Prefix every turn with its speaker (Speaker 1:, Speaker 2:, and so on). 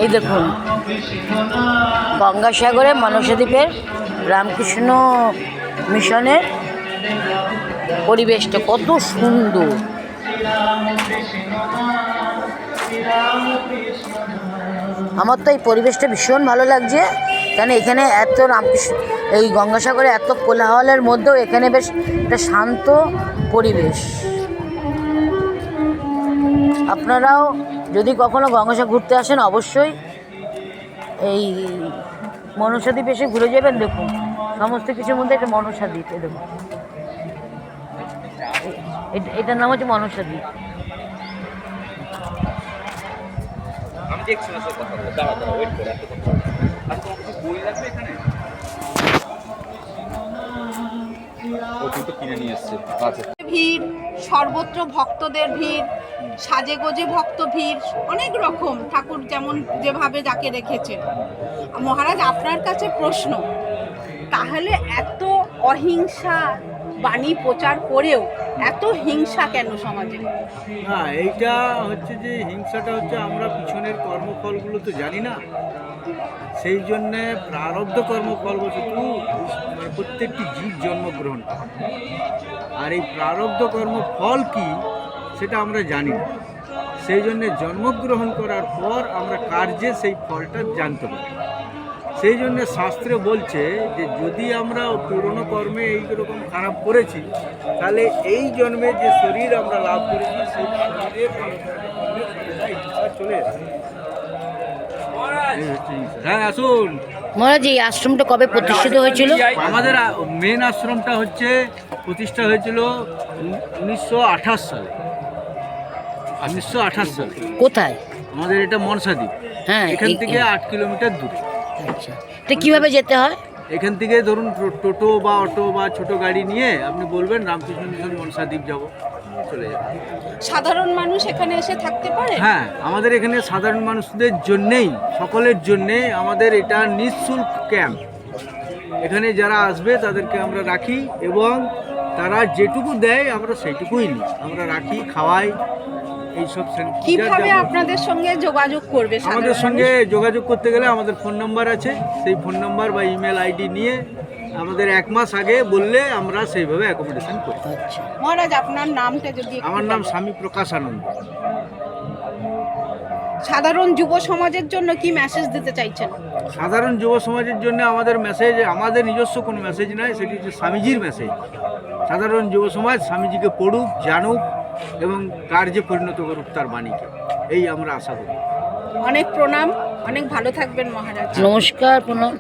Speaker 1: এই দেখুন গঙ্গাসাগরে মনসাদ্বীপের রামকৃষ্ণ মিশনের পরিবেশটা কত সুন্দর। আমার তো এই পরিবেশটা ভীষণ ভালো লাগছে, কেন এখানে এত রামকৃষ্ণ এই গঙ্গাসাগরে এত কোলাহলের মধ্যেও এখানে বেশ একটা শান্ত পরিবেশ। আপনারাও যদি কখনো গঙ্গাসাগর ঘুরতে আসেন অবশ্যই এই মনসাদ্বীপ এসে ঘুরে যাবেন। দেখুন সমস্ত কিছুর মধ্যে একটা মনসাদ্বীপ, এ দেখুন এটার নাম হচ্ছে মনসাদ্বীপ।
Speaker 2: ভিড়, সর্বত্র ভক্তদের ভিড়, সাজেগোজে ভক্ত ভিড়, অনেক রকম ঠাকুর যেমন যেভাবে যাকে রেখেছেন। মহারাজ, আপনার কাছে প্রশ্ন, তাহলে এত অহিংসা বাণী প্রচার করেও এত হিংসা কেন সমাজে?
Speaker 3: না, এইটা হচ্ছে যে হিংসাটা হচ্ছে আমরা পিছনের কর্মফলগুলো তো জানি না, সেই জন্যে প্রারব্ধ কর্মফল বস্তু মানে প্রত্যেকটি জীব জন্মগ্রহণ করে, আর এই প্রারব্ধ কর্মফল কি সেটা আমরা জানি না। সেই জন্যে জন্মগ্রহণ করার পর আমরা কার্যে সেই ফলটা জানতে পারি। সেই জন্য শাস্ত্রে বলছে যে যদি আমরা পুরনো কর্মে এইরকম খারাপ করেছি, তাহলে এই জন্মে যে শরীর আমরা লাভ করেছি সেই শরীরে চলে আসে। হ্যাঁ, আসুন।
Speaker 1: মহারাজ, এই আশ্রমটা কবে প্রতিষ্ঠিত হয়েছিল?
Speaker 3: আমাদের মেন আশ্রমটা হচ্ছে প্রতিষ্ঠা হয়েছিল 1928 সালে। 1928 সালে।
Speaker 1: কোথায়?
Speaker 3: আমাদের এটা মনসাদ্বীপ।
Speaker 1: হ্যাঁ,
Speaker 3: এখান থেকে 8 কিলোমিটার দূরে।
Speaker 1: আচ্ছা, এটা কিভাবে যেতে হয়?
Speaker 3: এখান থেকে ধরুন টোটো বা অটো বা ছোট গাড়ি নিয়ে আপনি বলবেন রামকৃষ্ণ মিশন মনসাদ্বীপ যাব, চলে যাবে।
Speaker 2: সাধারণ মানুষ এখানে এসে থাকতে পারে?
Speaker 3: হ্যাঁ, আমাদের এখানে সাধারণ মানুষদের জন্যেই, সকলের জন্যে আমাদের এটা নিঃশুল্ক ক্যাম্প। এখানে যারা আসবে তাদেরকে আমরা রাখি এবং তারা যেটুকু দেয় আমরা সেইটুকুই নিই, আমরা রাখি, খাওয়াই। এইসব
Speaker 2: কিভাবে আপনাদের সঙ্গে যোগাযোগ করবে?
Speaker 3: আমাদের সঙ্গে যোগাযোগ করতে গেলে আমাদের ফোন নাম্বার আছে, সেই ফোন নাম্বার বা ইমেল আইডি নিয়ে আমাদের 1 মাস আগে বললে আমরা সেইভাবে অ্যাকোমোডেশন করি।
Speaker 2: মহারাজ, আপনার নামটা যদি?
Speaker 3: আমার নাম স্বামী প্রকাশ আনন্দ।
Speaker 2: সাধারণ যুব সমাজের জন্য কি মেসেজ দিতে চাইছেন?
Speaker 3: সাধারণ যুব সমাজের জন্য আমাদের মেসেজ, আমাদের নিজস্ব কোনো মেসেজ নয়, সেটি হচ্ছে স্বামীজির মেসেজ। সাধারণ যুব সমাজ স্বামীজিকে পড়ুক, জানুক এবং কার্যে পরিণত করুক তার বাণীকে, এই আমরা আশা করি।
Speaker 2: অনেক প্রণাম, অনেক ভালো থাকবেন মহারাজ।
Speaker 1: নমস্কার, প্রণাম।